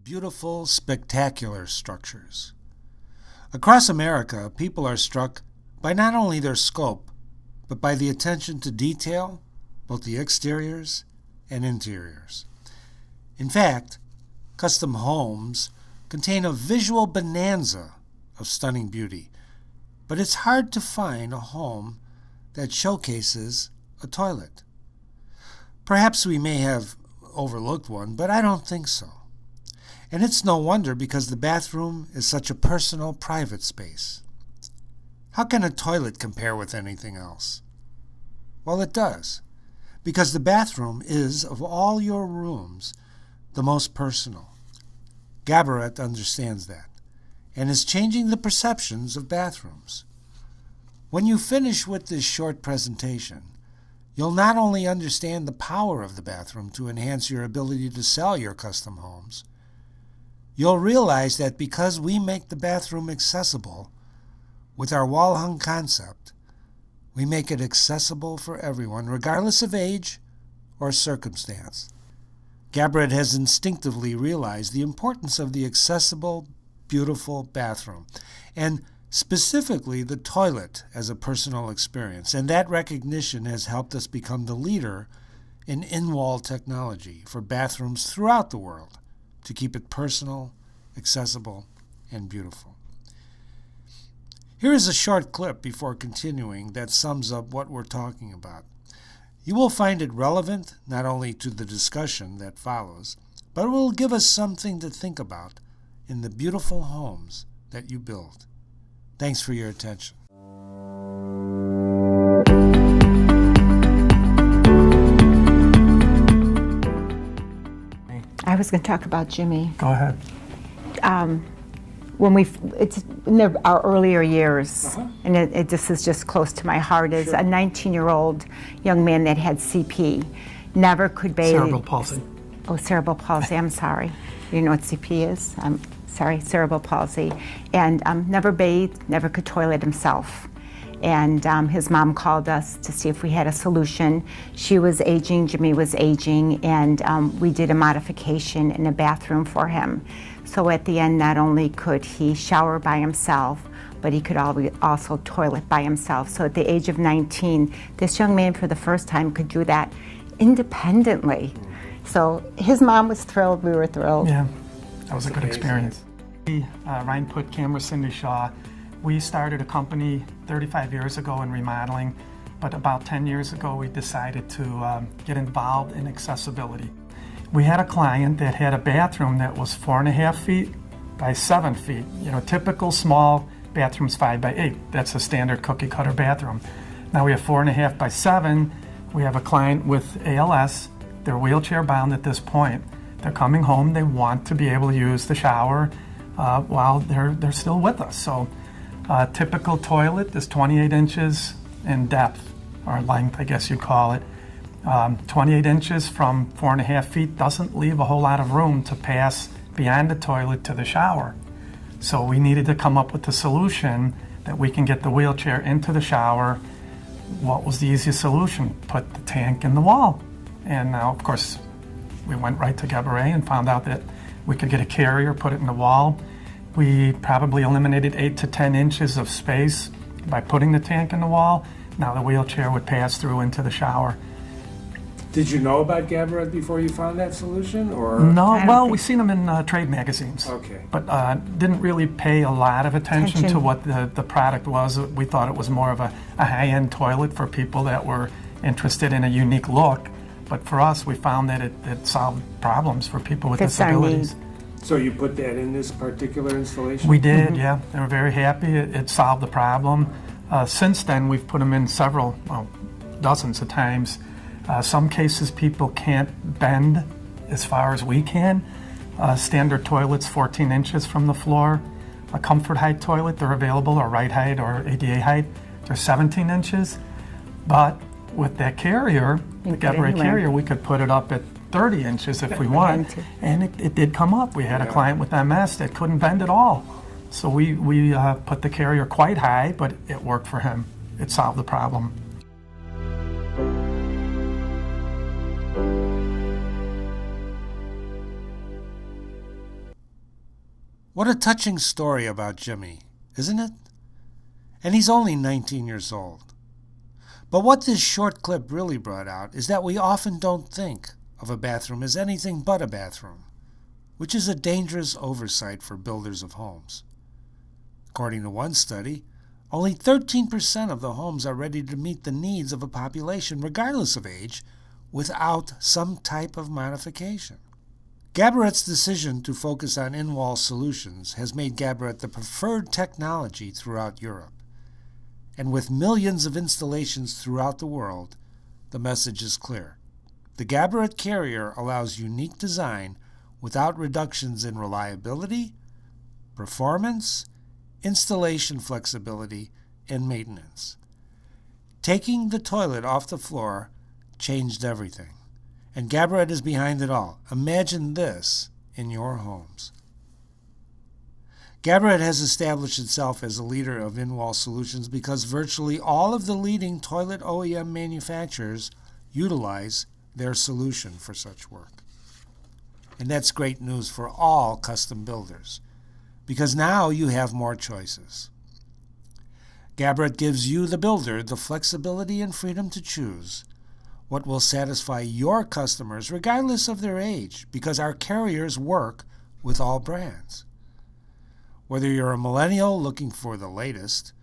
Beautiful, spectacular structures. Across America, people are struck by not only their scope, but by the attention to detail, both the exteriors and interiors. In fact, custom homes contain a visual bonanza of stunning beauty, but it's hard to find a home that showcases a toilet. Perhaps we may have overlooked one, but I don't think so. And it's no wonder, because the bathroom is such a personal, private space. How can a toilet compare with anything else? Well, it does, because the bathroom is, of all your rooms, the most personal. Geberit understands that, and is changing the perceptions of bathrooms. When you finish with this short presentation, you'll not only understand the power of the bathroom to enhance your ability to sell your custom homes, you'll realize that because we make the bathroom accessible with our wall-hung concept, we make it accessible for everyone, regardless of age or circumstance. Geberit has instinctively realized the importance of the accessible, beautiful bathroom, and specifically the toilet as a personal experience, and that recognition has helped us become the leader in in-wall technology for bathrooms throughout the world, to keep it personal, accessible, and beautiful. Here is a short clip before continuing that sums up what we're talking about. You will find it relevant not only to the discussion that follows, but it will give us something to think about in the beautiful homes that you build. Thanks for your attention. I was going to talk about Jimmy. Go ahead. It's in our earlier years, and this is just close to my heart, is a 19-year-old young man that had CP, never could bathe. Cerebral palsy. Oh, cerebral palsy, I'm sorry. You know what CP is? I'm sorry, cerebral palsy. And never bathed, never could toilet himself. And his mom called us to see if we had a solution. She was aging, Jimmy was aging, and we did a modification in a bathroom for him. So at the end, not only could he shower by himself, but he could also toilet by himself. So at the age of 19, this young man for the first time could do that independently. So his mom was thrilled, we were thrilled. Yeah, that was a good experience. Ryan put camera Cindy Shaw. We started a company 35 years ago in remodeling, but about 10 years ago we decided to get involved in accessibility. We had a client that had a bathroom that was 4.5 feet by 7 feet. You know, typical small bathrooms 5 by 8. That's a standard cookie cutter bathroom. Now we have 4.5 by 7. We have a client with ALS. They're wheelchair bound at this point. They're coming home. They want to be able to use the shower while they're still with us. So typical toilet is 28 inches in depth, or length, I guess you'd call it. 28 inches from 4.5 feet doesn't leave a whole lot of room to pass beyond the toilet to the shower. So we needed to come up with a solution that we can get the wheelchair into the shower. What was the easiest solution? Put the tank in the wall. And now, of course, we went right to Geberit and found out that we could get a carrier, put it in the wall. We probably eliminated 8 to 10 inches of space by putting the tank in the wall. Now the wheelchair would pass through into the shower. Did you know about Geberit before you found that solution, or? No, well, we've seen them in trade magazines. Okay. But didn't really pay a lot of attention to what the product was. We thought it was more of a high-end toilet for people that were interested in a unique look. But for us, we found that it solved problems for people with disabilities. So you put that in this particular installation? We did, yeah. They were very happy. It solved the problem. Since then, we've put them in several, dozens of times. Some cases people can't bend as far as we can. Standard toilets 14 inches from the floor. A comfort height toilet, they're available, or right height or ADA height, they're 17 inches. But with that carrier, the Geberit carrier, we could put it up at 30 inches if we want. And it did come up. We had a client with MS that couldn't bend at all. So we put the carrier quite high, but it worked for him. It solved the problem. What a touching story about Jimmy, isn't it? And he's only 19 years old. But what this short clip really brought out is that we often don't think of a bathroom as anything but a bathroom, which is a dangerous oversight for builders of homes. According to one study, only 13% of the homes are ready to meet the needs of a population, regardless of age, without some type of modification. Geberit's decision to focus on in-wall solutions has made Geberit the preferred technology throughout Europe. And with millions of installations throughout the world, the message is clear. The Geberit carrier allows unique design without reductions in reliability, performance, installation flexibility, and maintenance. Taking the toilet off the floor changed everything. And Geberit is behind it all. Imagine this in your homes. Geberit has established itself as a leader of in-wall solutions because virtually all of the leading toilet OEM manufacturers utilize their solution for such work. And that's great news for all custom builders, because now you have more choices. Geberit gives you, the builder, the flexibility and freedom to choose what will satisfy your customers regardless of their age, because our carriers work with all brands. Whether you're a millennial looking for the latest,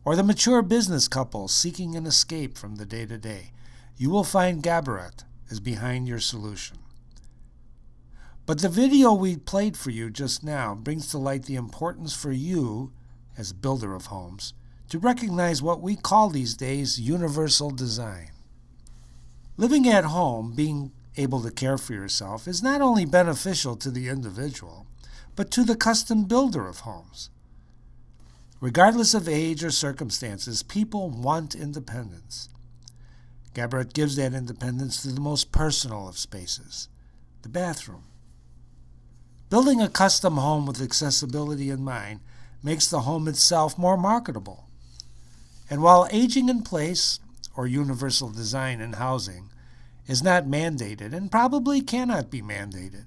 or the mature business couple seeking an escape from the day-to-day, you will find Geberit is behind your solution. But the video we played for you just now brings to light the importance for you, as a builder of homes, to recognize what we call these days universal design. Living at home, being able to care for yourself, is not only beneficial to the individual, but to the custom builder of homes. Regardless of age or circumstances, people want independence. Geberit gives that independence to the most personal of spaces, the bathroom. Building a custom home with accessibility in mind makes the home itself more marketable. And while aging in place or universal design in housing is not mandated and probably cannot be mandated,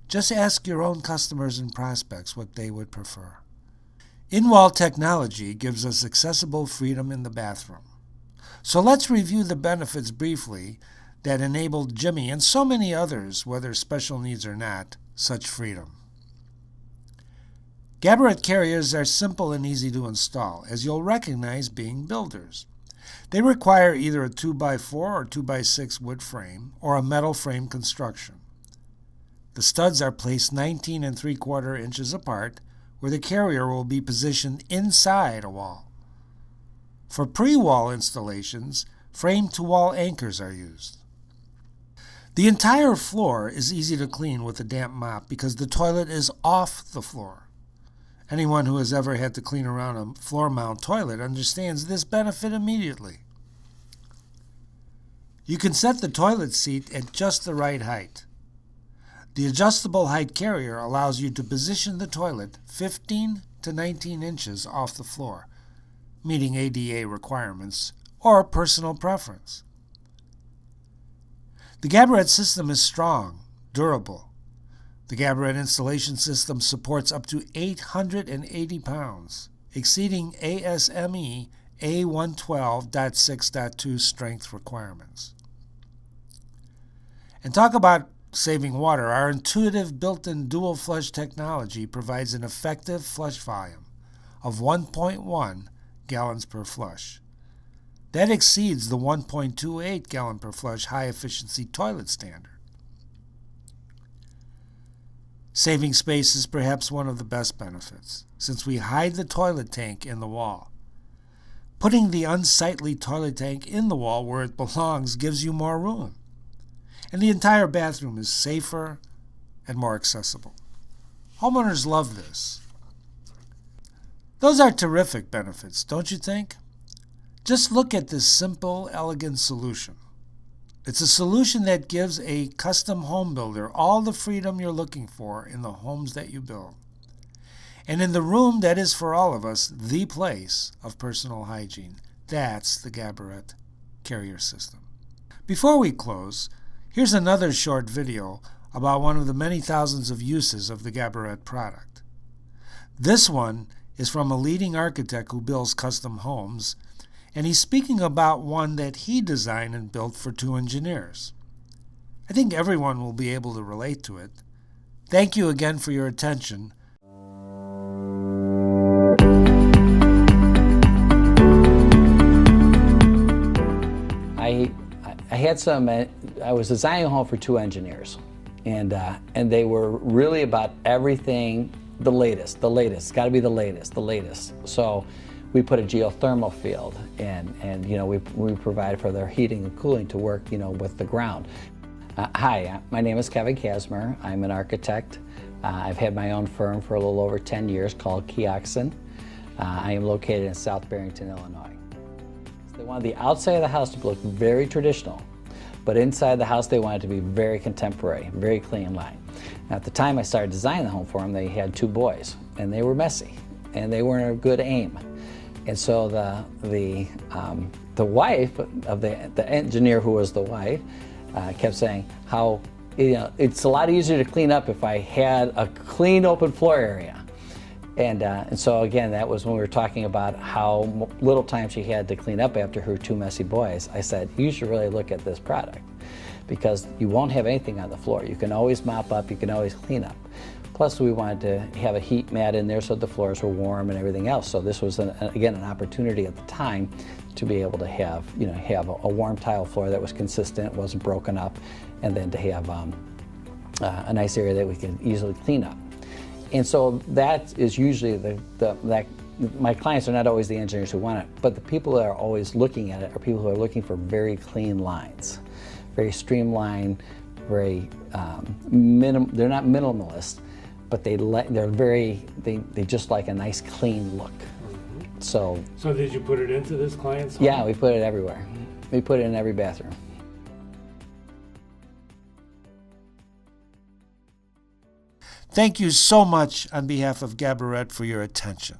just ask your own customers and prospects what they would prefer. In-wall technology gives us accessible freedom in the bathroom. So let's review the benefits briefly that enabled Jimmy and so many others, whether special needs or not, such freedom. Geberit carriers are simple and easy to install, as you'll recognize being builders. They require either a 2x4 or 2x6 wood frame or a metal frame construction. The studs are placed 19 3/4 inches apart, where the carrier will be positioned inside a wall. For pre-wall installations, frame-to-wall anchors are used. The entire floor is easy to clean with a damp mop because the toilet is off the floor. Anyone who has ever had to clean around a floor-mount toilet understands this benefit immediately. You can set the toilet seat at just the right height. The adjustable height carrier allows you to position the toilet 15 to 19 inches off the floor, meeting ADA requirements or personal preference. The Geberit system is strong, durable. The Geberit installation system supports up to 880 pounds, exceeding ASME A112.6.2 strength requirements. And talk about saving water. Our intuitive built-in dual flush technology provides an effective flush volume of 1.1 gallons per flush. That exceeds the 1.28 gallon per flush high-efficiency toilet standard. Saving space is perhaps one of the best benefits, since we hide the toilet tank in the wall. Putting the unsightly toilet tank in the wall where it belongs gives you more room, and the entire bathroom is safer and more accessible. Homeowners love this. Those are terrific benefits, don't you think? Just look at this simple, elegant solution. It's a solution that gives a custom home builder all the freedom you're looking for in the homes that you build. And in the room that is for all of us the place of personal hygiene. That's the Geberit carrier system. Before we close, here's another short video about one of the many thousands of uses of the Geberit product. This one is from a leading architect who builds custom homes, and he's speaking about one that he designed and built for 2 engineers. I think everyone will be able to relate to it. Thank you again for your attention. I was designing a home for 2 engineers, and they were really about everything the latest. It's got to be the latest. So we put a geothermal field, and we provide for their heating and cooling to work with the ground. Hi, my name is Kevin Kasmer. I'm an architect. I've had my own firm for a little over 10 years called Keoxen. I am located in South Barrington, Illinois. They wanted the outside of the house to look very traditional, but inside the house they wanted to be very contemporary, very clean line. Now, at the time I started designing the home for them, they had 2 boys, and they were messy, and they weren't a good aim. And so the wife of the engineer who was the wife kept saying how it's a lot easier to clean up if I had a clean open floor area. And so again, that was when we were talking about how little time she had to clean up after her 2 messy boys. I said, you should really look at this product, because you won't have anything on the floor. You can always mop up, you can always clean up. Plus, we wanted to have a heat mat in there so the floors were warm and everything else. So this was, again, an opportunity at the time to be able to have a warm tile floor that was consistent, wasn't broken up, and then to have a nice area that we can easily clean up. And so that is usually my clients are not always the engineers who want it, but the people that are always looking at it are people who are looking for very clean lines, very streamlined, very they're not minimalist, but they just like a nice clean look. Mm-hmm. So did you put it into this client's home? Yeah, we put it everywhere. We put it in every bathroom. Thank you so much on behalf of Geberit for your attention.